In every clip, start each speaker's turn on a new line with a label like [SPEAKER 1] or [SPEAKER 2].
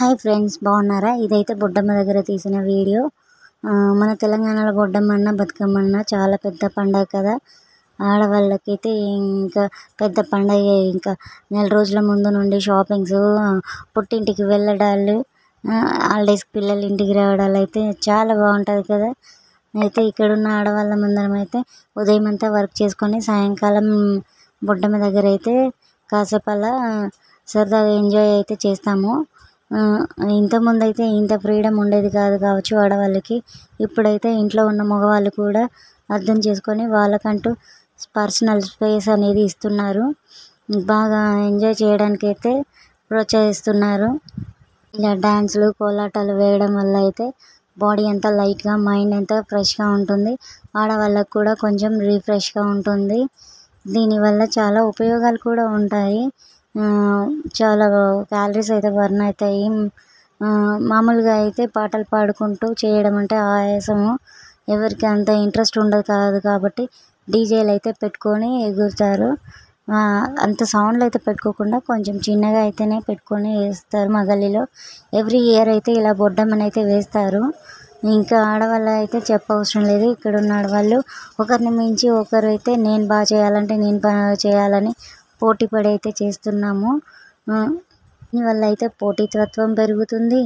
[SPEAKER 1] Hi friends, బాగున్నారా? ఇదైతే బొడ్డమ్మ దగ్గర తీసిన వీడియో. మన తెలంగాణలో బొడ్డమ్మ బతుకమ్మ చాలా పెద్ద పండగ కదా. ఆడవాళ్ళకైతే ఇంకా పెద్ద పండగ. ఇంకా నెల రోజుల ముందు నుండి షాపింగ్స్, పుట్టింటికి వెళ్ళడాలు, హాలిడేస్కి పిల్లలు ఇంటికి రావడాలు అయితే చాలా బాగుంటుంది కదా. అయితే ఇక్కడున్న ఆడవాళ్ళమందరం అయితే ఉదయం అంతా వర్క్ చేసుకొని సాయంకాలం బొడ్డమ్మ దగ్గర అయితే కాసేపు అలా సరదాగా ఎంజాయ్ అయితే చేస్తాము. ఇంతకుముందు అయితే ఇంత ఫ్రీడమ్ ఉండేది కాదు కావచ్చు ఆడవాళ్ళకి. ఇప్పుడైతే ఇంట్లో ఉన్న మగవాళ్ళు కూడా అర్థం చేసుకొని వాళ్ళకంటూ పర్సనల్ స్పేస్ అనేది ఇస్తున్నారు. బాగా ఎంజాయ్ చేయడానికి అయితే ప్రోత్సహిస్తున్నారు. ఇలా డ్యాన్సులు, కోలాటాలు వేయడం వల్ల అయితే బాడీ అంతా లైట్గా, మైండ్ అంతా ఫ్రెష్గా ఉంటుంది. ఆడవాళ్ళకు కూడా కొంచెం రిఫ్రెష్గా ఉంటుంది. దీనివల్ల చాలా ఉపయోగాలు కూడా ఉంటాయి. చాలా క్యాలరీస్ అయితే బర్న్ అవుతాయి. మామూలుగా అయితే పాటలు పాడుకుంటూ చేయడం అంటే ఆయాసము, ఎవరికి అంత ఇంట్రెస్ట్ ఉండదు కాదు కాబట్టి డీజేలు అయితే పెట్టుకొని ఎగురుతారు. అంత సౌండ్లు అయితే పెట్టుకోకుండా కొంచెం చిన్నగా అయితేనే పెట్టుకొని వేస్తారు. మా గల్లీలో ఎవ్రీ ఇయర్ అయితే ఇలా బొడ్డమ్మని అయితే వేస్తారు. ఇంకా ఆడవాళ్ళు అయితే చెప్పవసరం లేదు. ఇక్కడ ఉన్న ఆడవాళ్ళు ఒకరిని మించి ఒకరు అయితే నేను బాగా చేయాలంటే నేను బాగా చేయాలని పోటీ పడి అయితే చేస్తున్నాము. దీనివల్ల అయితే పోటీతత్వం పెరుగుతుంది,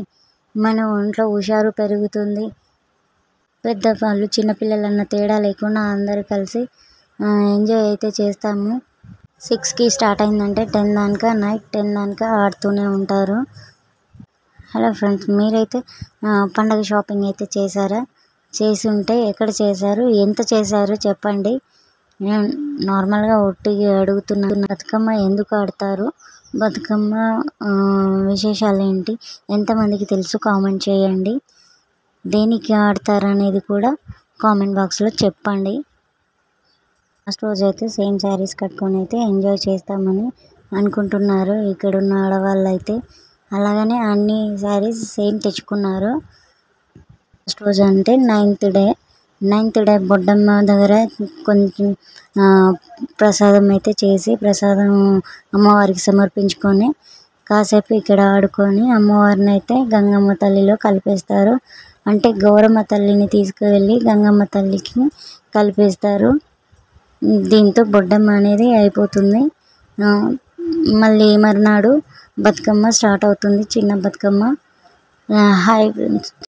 [SPEAKER 1] మన ఒంట్లో హుషారు పెరుగుతుంది. పెద్దవాళ్ళు చిన్నపిల్లలు అన్న తేడా లేకుండా అందరూ కలిసి ఎంజాయ్ అయితే చేస్తాము. 6కి స్టార్ట్ అయిందంటే 10 దాకా, నైట్ 10 దాకా ఆడుతూనే ఉంటారు. హలో ఫ్రెండ్స్, మీరైతే పండగ షాపింగ్ అయితే చేశారా? చేసి ఉంటే ఎక్కడ చేశారు, ఎంత చేశారు చెప్పండి. నేను నార్మల్గా ఒట్టిగా అడుగుతున్నాను. బతుకమ్మ ఎందుకు ఆడతారు, బతుకమ్మ విశేషాలు ఏంటి, ఎంతమందికి తెలుసు కామెంట్ చేయండి. దేనికి ఆడతారు అనేది కూడా కామెంట్ బాక్స్లో చెప్పండి. లాస్ట్ రోజు అయితే సేమ్ శారీస్ కట్టుకొని అయితే ఎంజాయ్ చేస్తామని అనుకుంటున్నారు ఇక్కడున్న ఆడవాళ్ళు అయితే. అలాగనే అన్ని శారీస్ సేమ్ తెచ్చుకున్నారు. లాస్ట్ రోజు అంటే 9th డే బొడ్డమ్మ దగ్గర కొంచెం ప్రసాదం అయితే చేసి, ప్రసాదం అమ్మవారికి సమర్పించుకొని కాసేపు ఇక్కడ ఆడుకొని అమ్మవారిని అయితే గంగమ్మ తల్లిలో కలిపేస్తారు. అంటే గౌరమ్మ తల్లిని తీసుకువెళ్ళి గంగమ్మ తల్లికి కలిపేస్తారు. దీంతో బొడ్డమ్మ అనేది అయిపోతుంది. మళ్ళీ మరునాడు బతుకమ్మ స్టార్ట్ అవుతుంది, చిన్న బతుకమ్మ. Hi friends.